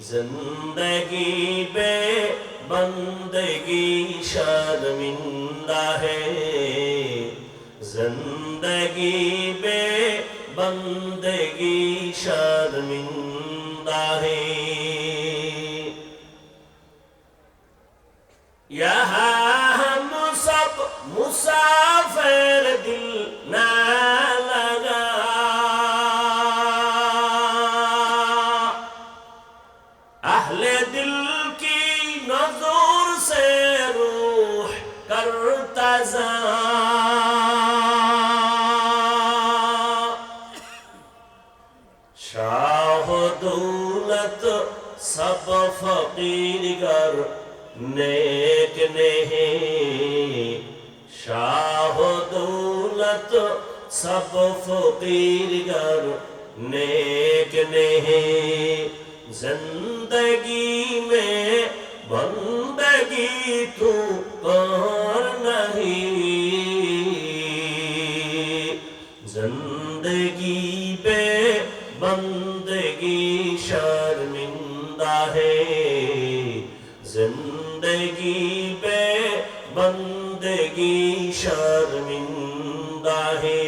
जिंदगी बे बंदगी शर्मिंदा है, जिंदगी बे बंदगी शर्मिंदा है। यहाँ हम सब मुसाफिर दिल ना लगा, अहले दिल की नजर से रूह करता जा। शाह दौलत सब फकीर गर नेक नहीं, शाह दौलत सब फकीर गर नेक नहीं। जिंदगी में बंदगी तू कर नहीं, जिंदगी पे बंदगी शर्मिंदा है, जिंदगी पे बंदगी शर्मिंदा है।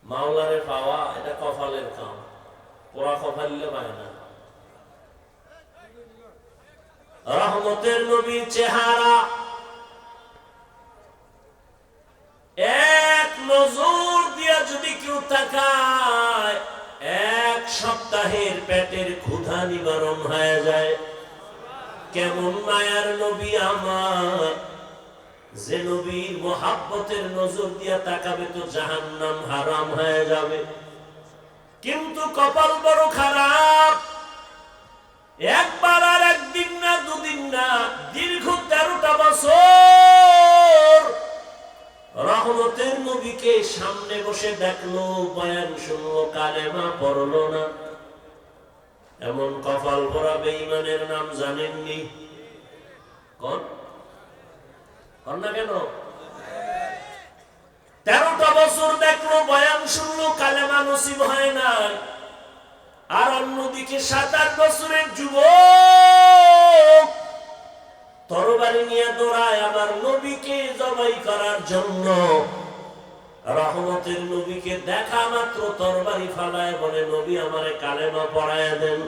মাওলারে পাওয়া এটা কপালের কাম, পোড়া কপালে পায় না। রহমতের নবীর চেহারা এক নজর দিয়া যদি কেউ তাকায়, এক সপ্তাহের পেটের ক্ষুধা নিবারণ হয়ে যায়। কেমন মায়ার নবী আমার, যে নবীর মোহাব্বতের নজর দিয়া তাকাবে তো জাহান্নাম হারাম হয়ে যাবে। কিন্তু কপাল বড় খারাপ, একবার আর একদিন না দুদিন না, দীর্ঘ 13টা বছর রহমতের নবীকে সামনে বসে দেখলো, বয়ান শুনলো, কালেমা পড়লো না। এমন কপাল ভরা বেঈমানের নাম জানেননি? কোন না কেন? 13টা বছর দেখলো, বয়ান শুনলো, কালেমা নসিব হয় না। আর অন্যদিকে 7-8 বছরের যুবক তরবারি নিয়ে দৌড়ায় আমার নবীকে জবাই করার জন্য। রহমতের নবীকে দেখা মাত্র তরবারি ফালায় বলে, নবী আমারে কালেমা পড়ায় দেন।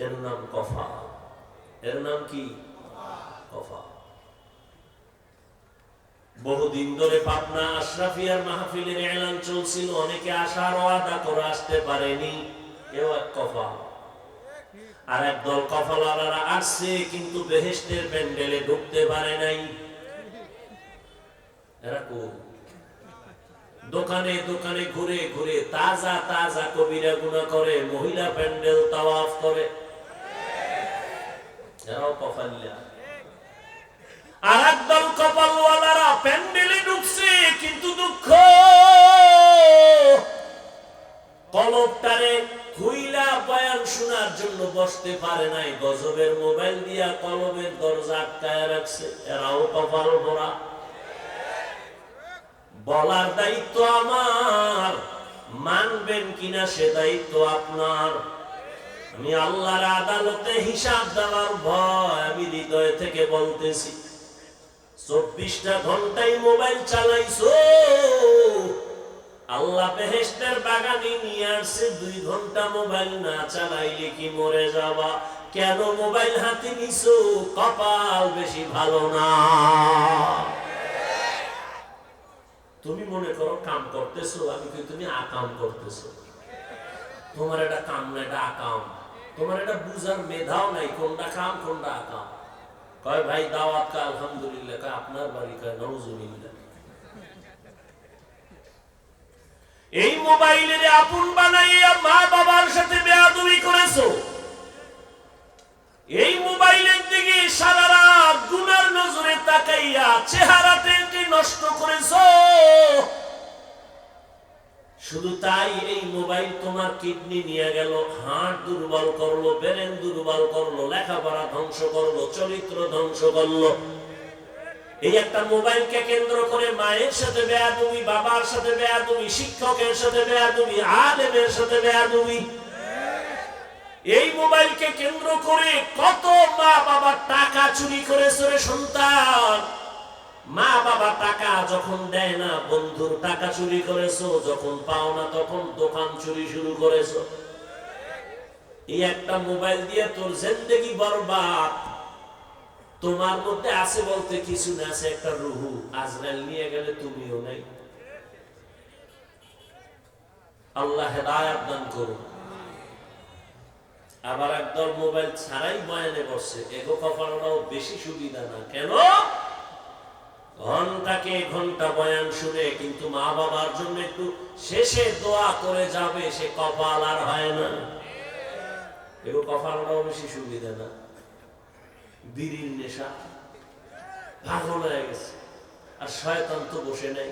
এর নাম কফা। এর নাম কি? কফা। বহুদিন ধরে পাবনা আশরাফিয়ার মাহফিলের এলান চলছিল, অনেকে আসার ওয়াদা করে আসতে পারেনি, এও এক কফা। আর একদল কফালারা আসছে কিন্তু বেহেশতের প্যান্ডেলে ঢুকতে পারে নাই। এরা দোকানে দোকানে ঘুরে ঘুরে তাজা তাজা কবিরা গুনাহ করে, মহিলা প্যান্ডেল তাওয়াফ করে, এরাও কফালিয়া। আর একদল কপালওয়ালারা প্যান্ডেলে ঢুকছে কিন্তু দুঃখ, কলবটারে খুইলা বয়ান শোনার জন্য বসতে পারে নাই, গজবের মোবাইল দিয়া কলবের দরজা আটকায় রাখছে। এরাও কপাল ভরা। বলার দায়িত্ব আমার, মানবেন কিনা সে দায়িত্ব আপনার। আমি আল্লাহর আদালতে হিসাব দেওয়ার ভয় আমি হৃদয় থেকে বলতেছি। 24টা ঘন্টাই মোবাইল চালাইছো, আল্লাহ বেহেশতের বাগানে নিয়ে আসছে, 2 ঘন্টা মোবাইল না চালাইলে কি মরে যাবা? কেন মোবাইল হাতে নিছো? কপাল বেশি ভালো না। তুমি মনে করো কাম করতেছো, আমি কি তুমি আকাম করতেছো? তোমার এটা কাম না, এটা আকাম। তোমার এটা বুঝার মেধাও নাই, কোনটা কাম কোনটা আকাম। কয় ভাই দাওয়াত কা আলহামদুলিল্লাহ, কয় আপনার বাড়ি, কয় নাউজুবিল্লাহ। এই মোবাইলের আপন বানাইয়া মা বাবার সাথে বেয়াদবি করেছো, এই মোবাইলের দিকে সারা রাত গুনার নজরে তাকাইয়া চেহারাটাকে নষ্ট করেছো। শুধু তাই, এই মোবাইল তোমার কিডনি নিয়ে গেল, হার্ট দুর্বল করলো, ব্রেন দুর্বল করলো, লেখাপড়া ধ্বংস করলো, চরিত্র ধ্বংস করলো। এই একটা মোবাইলকে কেন্দ্র করে মায়ের সাথে বেয়াদবি, বাবার সাথে বেয়াদবি, শিক্ষকের সাথে বেয়াদবি, আলেমের সাথে বেয়াদবি। এই মোবাইলকে কেন্দ্র করে কত মা বাবার টাকা চুরি করেছে রে সন্তান। মা বাবা টাকা যখন দেয় না বন্ধুর টাকা চুরি করেছো, যখন পাও না তখন দোকান চুরি শুরু করেছো। এই একটা মোবাইল দিয়ে তোর জিন্দেগি বরবাদ। তোমার মধ্যে আছে বলতে কিছু না, আছে একটা রুহু। আজরাইল নিয়ে গেলে তুমিও নাই। আল্লাহ হেদায়েত দান করুন। আবার একদল মোবাইল ছাড়াই বয়ানে বসছে, এগো কপালটাও বেশি সুবিধা না। কেন? ঘন্টাকে ঘন্টা বয়ান শুনে কিন্তু মা বাবার জন্য একটু শেষে দোয়া করে যাবে, সে কপাল আর হয় না। এগো কপালটাও বেশি সুবিধা না। বিড়ির নেশা, পাগল হয়ে গেছে। আর শয়তান তো বসে নাই।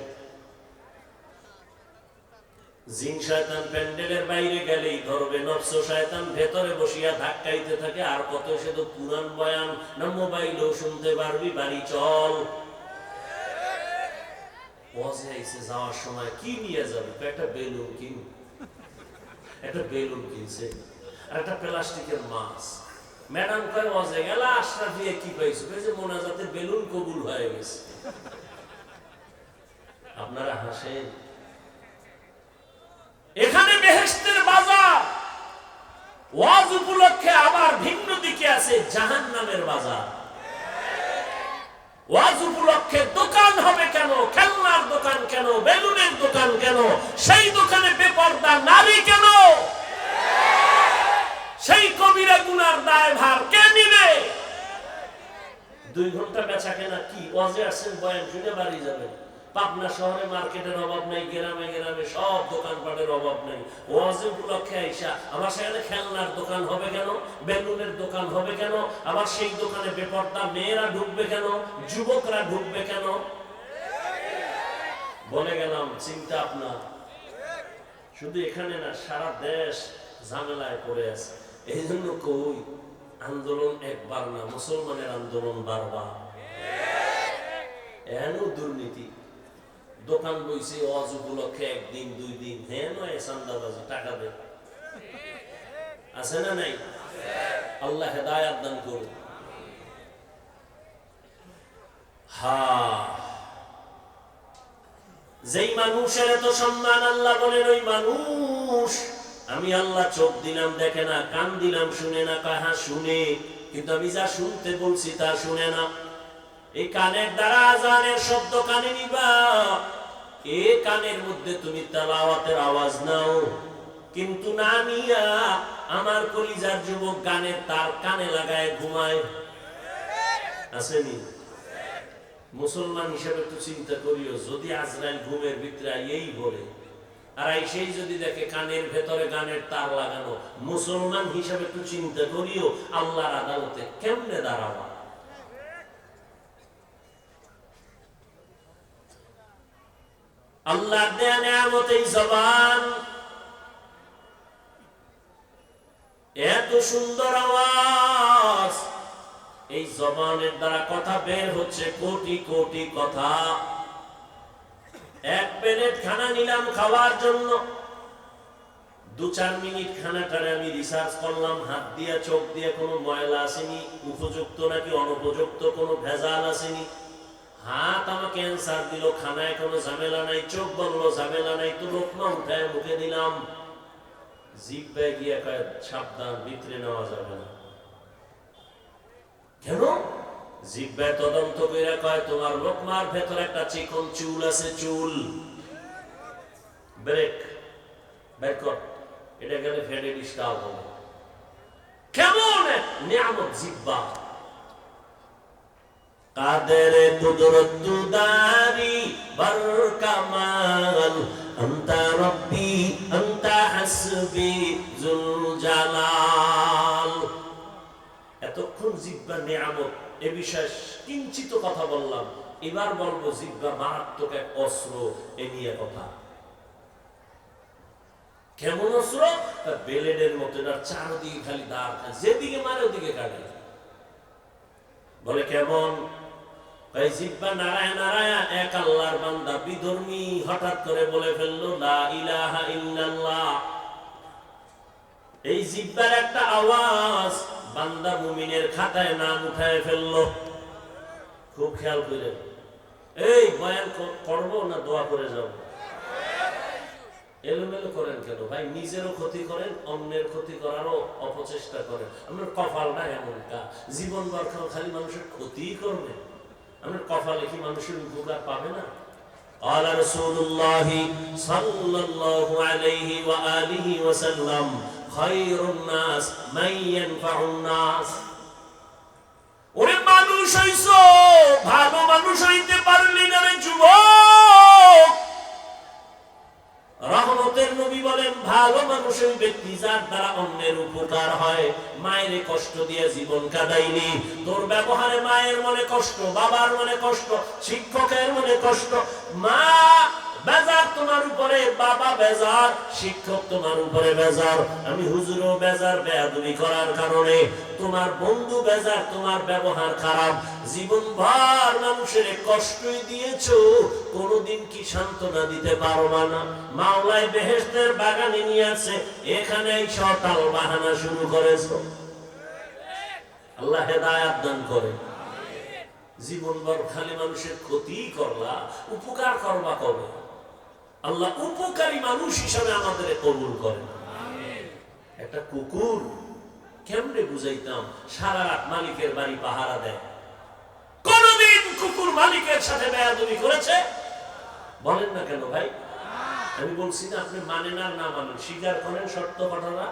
জিন শয়তান প্যান্ডেলের বাইরে গেলেই ধরবে, নফস শয়তান ভেতরে বসিয়া ধাক্কাইতে থাকে। আর কত সে তো পুরান বয়ান না মোবাইলেও শুনতে পারবি, বাড়ি চল। ওয়াজে আইছে যাওয়ার সময় কি নিয়ে যাবে? একটা বেলুন কিন, একটা বেলুন কিনছে আর একটা প্লাস্টিকের মাছ। ম্যাডাম কয় ওয়াজে গেল, আশরাফ দিয়ে কি পাইছো? কইছে মোনাজাতে বেলুন কবুল হয়ে গেছে। আপনারা হাসেন। এখানে বেহেশতের বাজার, ওয়াজ উপলক্ষে আবার ভিন্ন দিকে আছে জাহান্নামের বাজার। ওয়াজ উপলক্ষে দোকান হবে কেন? খেলনার দোকান কেন? বেলুনের দোকান কেন? সেই দোকানে বেপরদা নারী কেন? সেই কবিরা গুনার দায়ভার কে নিবে? 2 ঘন্টা বেচা কেনা কি? ওয়াজে আসছেন, বয়ান শুনে বাড়ি যাবেন। পাবনা শহরে মার্কেটের অভাব নাই, গ্রামে গ্রামে সব দোকানপাটের অভাব নাই। ওয়াজে উপলক্ষে আইসা আবার সেখানে খেলনার দোকান হবে কেন? বেলুনের দোকান হবে কেন? আবার সেই দোকানে বেপরদা মেয়েরা ঢুকবে কেন? যুবকরা ঢুকবে কেন? বলে গেলাম, চিন্তা আপনার। শুধু এখানে না, সারা দেশ ঝামেলায় পড়ে আছে। এই জন্য কই, আন্দোলন একবার না, মুসলমানের আন্দোলন বারবার। এন দুর্নীতি, দোকান বইছে ওয়াজ উপলক্ষে 1 দিন 2 দিন, হ্যাঁ নয় চান্দাবাজি, টাকা দেয়। আছে না নাই? আল্লাহ হেদায়েত দান করুন। যেই মানুষের এত সম্মান, আল্লাহ বলেন ওই মানুষ আমি আল্লাহ চোখ দিলাম দেখে না, কান দিলাম শুনে না। কাহা শুনে, কিন্তু আমি যা শুনতে বলছি তা শুনে না। এই কানের দ্বারা আজানের শব্দ কানে নিবা, এ কানের মধ্যে তুমি তেলাওয়াতের আওয়াজ নাও, কিন্তু না নিয়া আমার কলিজার যুবক গানের তার কানে লাগায় ঘুমায়। আসেনি? মুসলমান হিসেবে একটু চিন্তা করিও, যদি আজরাইল ঘুমের ভিতরে এই বলে আর সেই যদি দেখে কানের ভেতরে গানের তার লাগানো, মুসলমান হিসেবে একটু চিন্তা করিও আল্লাহর আদালতে কেমনে দাঁড়াবা। আল্লাহ দেয়া নিয়ামত এই জবান, এত সুন্দর আওয়াজ। এই জবানের দ্বারা কথা বের হচ্ছে কোটি কোটি কথা। 1 প্লেট খানা নিলাম খাওয়ার জন্য, 2-4 মিনিট খানাটারে আমি রিসার্চ করলাম, হাত দিয়ে চোখ দিয়ে কোনো ময়লা আসেনি, উপযুক্ত নাকি অনুপযুক্ত কোনো ভেজাল আসেনি। হাত আমাকে অ্যান্সার দিল খানায় কোনো ঝামেলা নাই, চোখ বললো ঝামেলা নাই, তো লোকমা উঠায় মুখে দিলাম। জিহ্বা গিয়ে কয় সাবধান, ভিতরে নেওয়া যাবে না। কেন? জিহ্বায় তদন্ত করে কয় তোমার লোকমার ভেতর একটা চিকন চুল আছে, চুল ব্রেক বের কর, এটা গেলে ফেডে ডিস্টার্ব হবে। কেমন নিয়ামত জিহ্বা! কাদের কুদরত দারি বর কামাল, আনতা রব্বি আনতা হাসবি যুল জালাল। এতক্ষণ জিহ্বার নিয়ামত এ বিষয়ে কিঞ্চিত কথা বললাম, এবার বলবো জিহ্বা মারাত্মক এক অস্ত্র, এ নিয়ে কথা। কেমন অস্ত্র? বেলেডের মতো, এটার চারদিকে খালি দাঁড়, যেদিকে মারে ওদিকে কাটে। বলে কেমন? এই জিহ্বা নাড়ায় নাড়ায় এক আল্লাহর বান্দা বিধর্মী হঠাৎ করে বলে ফেললো লা ইলাহা ইল্লাল্লাহ। এই জিহ্বার একটা আওয়াজ বান্দা মুমিনের খাতায় নাম উঠায় ফেললো। খুব খেয়াল করে, এই বয়ান করবো না দোয়া করে যাব? এলোমেলো করেন কেন ভাই? নিজেরও ক্ষতি করেন, অন্যের ক্ষতি করারও অপচেষ্টা করেন। আপনার কপালটা এমনটা, জীবন বরখাও খালি মানুষের ক্ষতিই করবে। আপনার কপালে কি মানুষের উপকার পাবে না? قال رسول الله صلى الله عليه وآله وسلم خير الناس من ينفع الناس। ওরে মানুষ হইছো, ভালো মানুষ হইতে পারলি না রে যুবক। রহমতের নবী বলেন ভালো মানুষ ওই ব্যক্তি যার দ্বারা অন্যের উপকার হয়। মায়ের কষ্ট দিয়ে জীবন কাটাইনি, তোর ব্যবহারে মায়ের মনে কষ্ট, বাবার মনে কষ্ট, শিক্ষকের মনে কষ্ট। মা বেজার তোমার উপরে, বাবা বেজার, শিক্ষক তোমার উপরে বেজার, আমি হুজুরও বেজার বেয়াদবি করার কারণে, তোমার বন্ধু বেজার তোমার ব্যবহার খারাপ। জীবন ভর মানুষের কষ্টই দিয়েছো, কোনদিন কি সান্ত্বনা দিতে পারবা না? মাওলাই বেহেশতের বাগানে নিয়ে আছে, এখানেই শতাল বাহানা শুরু করেছো। আল্লাহ হেদায়েত দান করে। জীবন ভর খালি মানুষের ক্ষতি করলা, উপকার করবা কবে? আল্লাহ উপকারী মানুষ হিসাবে আমাদের কবুল করেন। একটা কুকুর কেমনে বুঝাইতাম সারা রাত মালিকের বাড়ি পাহারা দেয়। কোনদিন কুকুর মালিকের সাথে বেয়াদবি করেছে? বলেন না কেন ভাই? আমি বলছি না আপনি মানেন আর না মানেন, স্বীকার করেন সত্য ঘটনা।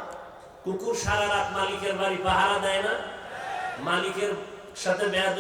কুকুর সারা রাত মালিকের বাড়ি পাহারা দেয় না? মালিকের সাথে বেয়াদবি